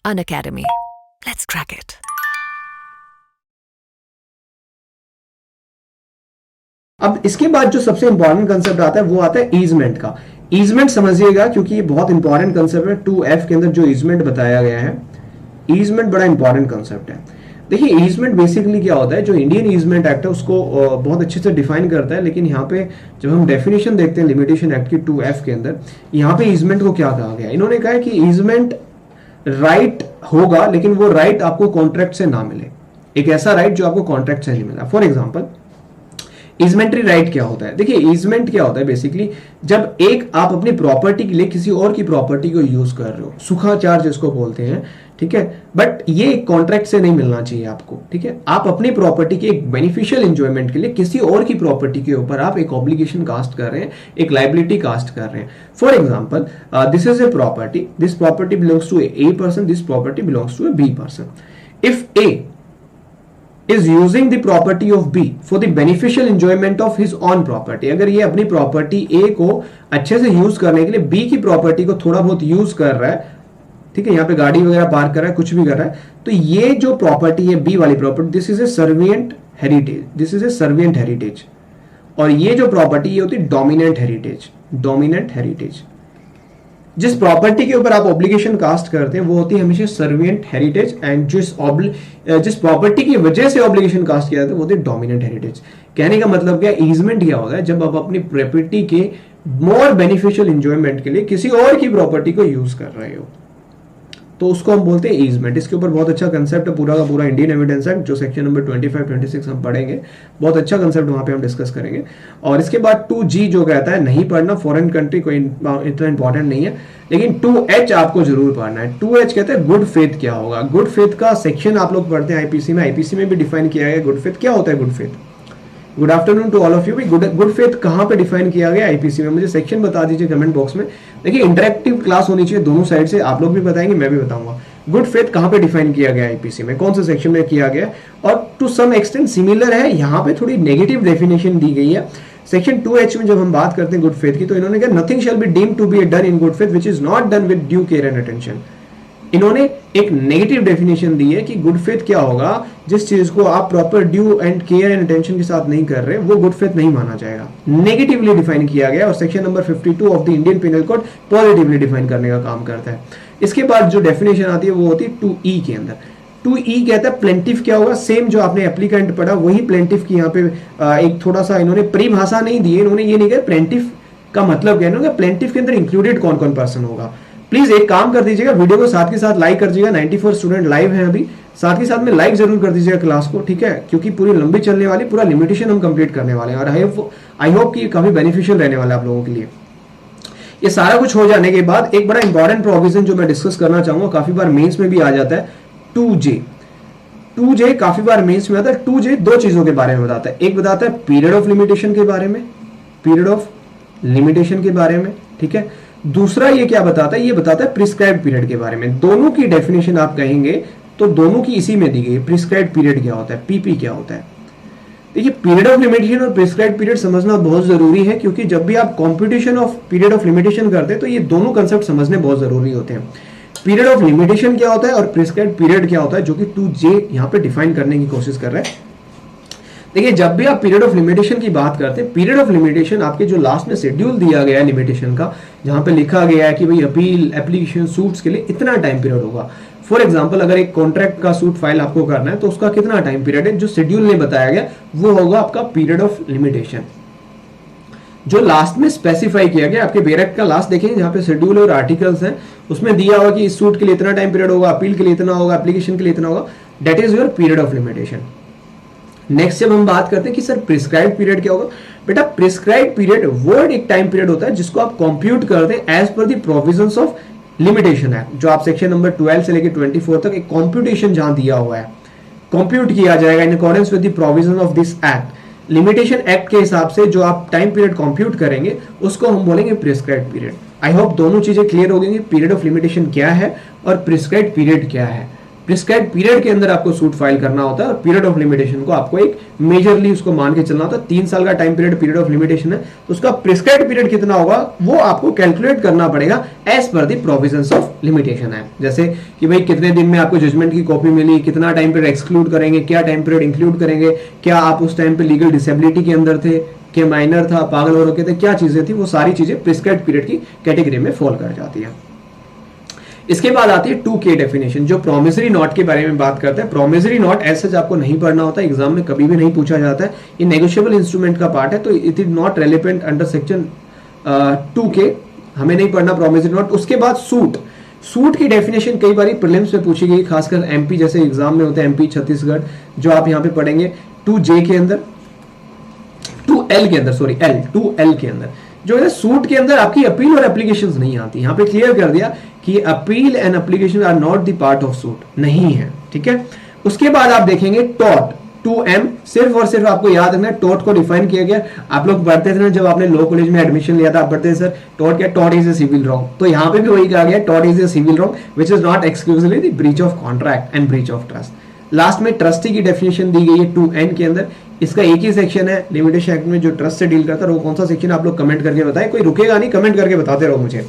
Unacademy. Let's crack it. अब इसके बाद जो सबसे इंपॉर्टेंट कंसेप्ट आता है वो आता है ईजमेंट का। ईजमेंट समझिएगा क्योंकि ये बहुत इंपॉर्टेंट कंसेप्ट है। 2F के अंदर जो ईजमेंट बताया गया है, ईजमेंट बड़ा इंपॉर्टेंट कंसेप्ट है। देखिए ईजमेंट बेसिकली क्या होता है, जो इंडियन ईजमेंट एक्ट है उसको बहुत अच्छे से डिफाइन करता है, लेकिन यहाँ पे जब हम डेफिनेशन देखते हैं लिमिटेशन एक्ट की 2F के अंदर, यहाँ पे ईजमेंट को क्या कहा गया है। इन्होंने कहा है कि ईजमेंट राइट होगा लेकिन वो राइट आपको कॉन्ट्रैक्ट से ना मिले, एक ऐसा राइट जो आपको कॉन्ट्रैक्ट से नहीं मिला। फॉर एग्जाम्पल ईजमेंट्री राइट क्या होता है, देखिए ईजमेंट क्या होता है बेसिकली, जब एक आप अपनी प्रॉपर्टी के लिए किसी और की प्रॉपर्टी को यूज कर रहे हो, सुखाचार जिसको बोलते हैं, ठीक है, बट ये कॉन्ट्रैक्ट से नहीं मिलना चाहिए आपको, ठीक है। आप अपनी प्रॉपर्टी के एक बेनिफिशियल एंजॉयमेंट के लिए किसी और की प्रॉपर्टी के ऊपर आप एक ऑब्लिगेशन कास्ट कर रहे हैं, एक लाइबिलिटी कास्ट कर रहे हैं। For example this is a property, this property belongs to a person, this property belongs to a B person. If A is using the property of B for the beneficial enjoyment of his own property, अगर ये अपनी property A को अच्छे से use करने के लिए B की प्रॉपर्टी को थोड़ा बहुत यूज कर रहा है, ठीक है, यहाँ पे गाड़ी वगैरह पार्क कर रहा है, कुछ भी कर रहा है, तो ये जो प्रॉपर्टी है B वाली property, this is A servient heritage, this is A servient heritage. और ये जो प्रॉपर्टी ये होती है डोमिनेंट हेरिटेज, डोमिनेंट हेरिटेज। जिस प्रॉपर्टी के ऊपर आप ऑब्लिगेशन कास्ट करते हैं वो होती है हमेशा सर्विएंट हेरिटेज, एंड जिस प्रॉपर्टी की वजह से ऑब्लिगेशन कास्ट किया जाता है वो होती है डोमिनेंट हेरिटेज। कहने का मतलब क्या, ईजमेंट क्या होता है, जब आप अपनी प्रॉपर्टी के मोर बेनिफिशियल एंजॉयमेंट के लिए किसी और की प्रॉपर्टी को यूज कर रहे हो, तो उसको हम बोलते हैं ईजमेंट। इसके ऊपर बहुत अच्छा कंसेप्ट है पूरा का पूरा इंडियन एविडेंस एक्ट, जो सेक्शन नंबर 25-26 हम पढ़ेंगे, बहुत अच्छा कंसेप्ट वहां पे हम डिस्कस करेंगे। और इसके बाद 2G जो कहता है नहीं पढ़ना, फॉरेन कंट्री कोई इतना इंपॉर्टेंट नहीं है, लेकिन 2H आपको जरूर पढ़ना है। 2H कहते हैं गुड फेथ क्या होगा। गुड फेथ का सेक्शन आप लोग पढ़ते हैं आईपीसी में, आईपीसी में भी डिफाइन किया गया गुड फेथ क्या होता है। Good faith, good afternoon to all of you. भी गुड फेथ कहाँ पे डिफाइन किया गया आईपीसी में, मुझे सेक्शन बता दीजिए कमेंट बॉक्स में। देखिए इंटरेक्टिव क्लास होनी चाहिए दोनों साइड से, आप लोग भी बताएंगे मैं भी बताऊंगा। गुड फेथ कहाँ पे डिफाइन किया गया आईपीसी में, कौन से सेक्शन में किया गया, और टू सम एक्सटेंट सिमिलर है, यहाँ पे थोड़ी नेगेटिव डेफिनेशन दी गई है। सेक्शन 2H में जब हम बात करते हैं गुड फेथ की, तो इन्होंने कहा nothing shall be deemed to be done in good faith which is not done with due care and attention. इन्होंने एक नेगेटिव डेफिनेशन दी है कि गुड फेथ क्या होगा, जिस चीज को आप proper due and care and attention के साथ नहीं कर रहे वो गुड फेथ नहीं माना जाएगा। नेगेटिवली डिफाइन किया गया, और section number 52 of the Indian penal code positively define करने का काम करता है। इसके बाद जो डेफिनेशन आती है वो होती है 2E के अंदर। 2E कहता है प्लेंटिफ क्या होगा, सेम जो आपने एप्लीकेंट पढ़ा वही प्लेंटिफ की यहाँ पे एक थोड़ा सा इन्होंने परिभाषा नहीं दी है। इन्होंने ये नहीं कहा प्लेंटिफ का मतलब क्या है, प्लेंटिफ के अंदर इंक्लूडेड कौन कौन पर्सन होगा। प्लीज एक काम कर दीजिएगा, वीडियो को साथ के साथ लाइक कर दीजिएगा। 94 स्टूडेंट लाइव हैं अभी, साथ के साथ में लाइक जरूर कर दीजिएगा क्लास को, ठीक है, क्योंकि पूरी लंबी चलने वाली, पूरा लिमिटेशन हम कंप्लीट करने वाले हैं, और आई होप कि काफी बेनिफिशियल रहने वाला है आप लोगों के लिए। ये सारा कुछ हो जाने के बाद एक बड़ा इंपॉर्टेंट प्रोविजन जो मैं डिस्कस करना चाहूंगा, काफी बार मेंस में भी आ जाता है, 2J काफी बार मेंस में आता है। 2J दो चीजों के बारे में बताता है, एक बताता है पीरियड ऑफ लिमिटेशन के बारे में, पीरियड ऑफ लिमिटेशन के बारे में, ठीक है। दूसरा ये क्या बताता है, ये बताता है प्रिस्क्राइब्ड पीरियड के बारे में। दोनों की डेफिनेशन आप कहेंगे तो दोनों की इसी में दी गई। प्रिस्क्राइब्ड पीरियड क्या होता है, पीपी क्या होता है। देखिए पीरियड ऑफ लिमिटेशन और प्रिस्क्राइब्ड पीरियड समझना बहुत जरूरी है, क्योंकि जब भी आप competition of period of limitation करते हैं तो ये दोनों कंसेप्ट समझने बहुत जरूरी होते हैं। पीरियड ऑफ लिमिटेशन क्या होता है और प्रिस्क्राइब्ड पीरियड क्या होता है, जो कि 2J यहाँ पे डिफाइन करने की कोशिश कर रहा है। देखिए जब भी आप पीरियड ऑफ लिमिटेशन की बात करते हैं, पीरियड ऑफ लिमिटेशन आपके जो लास्ट में शेड्यूल दिया गया है लिमिटेशन का, जहां पे लिखा गया है कि भाई अपील एप्लीकेशन सूट्स के लिए इतना टाइम पीरियड होगा। फॉर एग्जांपल अगर एक कॉन्ट्रैक्ट का सूट फाइल आपको करना है तो उसका कितना टाइम पीरियड है, जो शेड्यूल ने बताया गया वो होगा आपका पीरियड ऑफ लिमिटेशन, जो लास्ट में स्पेसिफाई किया गया। आपके बेरेक्ट का लास्ट देखेंगे जहां पे शेड्यूल और आर्टिकल्स हैं, उसमें दिया होगा कि इस सूट के लिए इतना टाइम पीरियड होगा, अपील के लिए इतना होगा, एप्लीकेशन के लिए इतना होगा। That is your period of limitation. Next जब हम बात करते हैं कि सर प्रिस्क्राइब्ड पीरियड क्या होगा, बेटा प्रिस्क्राइब्ड पीरियड वर्ड एक टाइम पीरियड होता है जिसको आप कंप्यूट करते हैं as per the provisions of limitation act, जो आप सेक्शन नंबर 12 से लेकर 24 तक एक कंप्यूटेशन जहां दिया हुआ है, कंप्यूट किया जाएगा in accordance with the provision of this act. Limitation act के हिसाब से जो आप टाइम पीरियड कंप्यूट करेंगे उसको हम बोलेंगे प्रिस्क्राइब्ड पीरियड। आई होप दोनों चीजें क्लियर हो गई, पीरियड ऑफ लिमिटेशन क्या है और प्रिस्क्राइब्ड पीरियड क्या है। प्रिस्क्राइब पीरियड के अंदर आपको सूट फाइल करना होता है और पीरियड ऑफ लिमिटेशन को आपको एक मेजरली उसको मान के चलना होता है। 3 साल का टाइम पीरियड ऑफ लिमिटेशन है, तो उसका प्रिस्क्राइब पीरियड कितना होगा वो आपको कैलकुलेट करना पड़ेगा as per the provisions of limitation है। जैसे कि भाई कितने दिन में आपको जजमेंट की कॉपी मिली, कितना टाइम पीरियड एक्सक्लूड करेंगे, क्या टाइम पीरियड इंक्लूड करेंगे, क्या आप उस टाइम पे लीगल डिसेबिलिटी के अंदर थे, क्या माइनर था, पागल हो रखे थे, क्या चीजें थी, वो सारी चीजें प्रिस्क्राइब पीरियड की कैटेगरी में फॉल कर जाती है। इसके बाद आती है 2K डेफिनेशन, जो प्रोमिसरी नोट के बारे में बात करते हैं। प्रोमिसरी नोट ऐसे आपको नहीं पढ़ना होता, एग्जाम में कभी भी नहीं पूछा जाता है, ये नेगोशिएबल इंस्ट्रूमेंट का पार्ट है, तो it is not relevant under section 2K, हमें नहीं पढ़ना प्रोमिसरी नोट। उसके बाद सूट की डेफिनेशन कई बार प्रीलिम्स में पूछी गई, खासकर एमपी जैसे एग्जाम में होते हैं, एमपी छत्तीसगढ़, जो आप यहाँ पे पढ़ेंगे 2J के अंदर, 2L के अंदर, सॉरी 2L के अंदर जो है सूट के अंदर आपकी अपील और एप्लीकेशंस नहीं आती। यहाँ पे क्लियर कर दिया कि appeal and application are not the part of suit, नहीं है, ठीक है। उसके बाद आप देखेंगे टॉट 2M, सिर्फ और सिर्फ आपको याद रखना है टॉट को डिफाइन किया गया। आप लोग पढ़ते थे ना जब आपने लॉ कॉलेज में एडमिशन लिया था, आप पढ़ते थे सर टॉट क्या, टॉट इज ए सिविल रॉन्ग, तो यहाँ पे भी वही कहा गया टॉट is a civil wrong which is not exclusively the breach of contract and breach of trust. Last में ट्रस्टी की डेफिनेशन दी गई है 2N के अंदर, इसका एक ही सेक्शन है लिमिटेशन एक्ट में जो ट्रस्ट से डील करता है, वो कौन सा सेक्शन आप लोग कमेंट करके बताएं, कोई रुकेगा नहीं, कमेंट करके बताते रहो मुझे।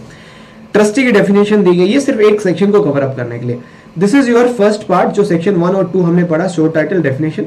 ट्रस्टी की डेफिनेशन दी गई है सिर्फ एक सेक्शन को कवर अप करने के लिए। This is your first part, जो सेक्शन 1 और 2 हमने पढ़ा, शॉर्ट टाइटल डेफिनेशन।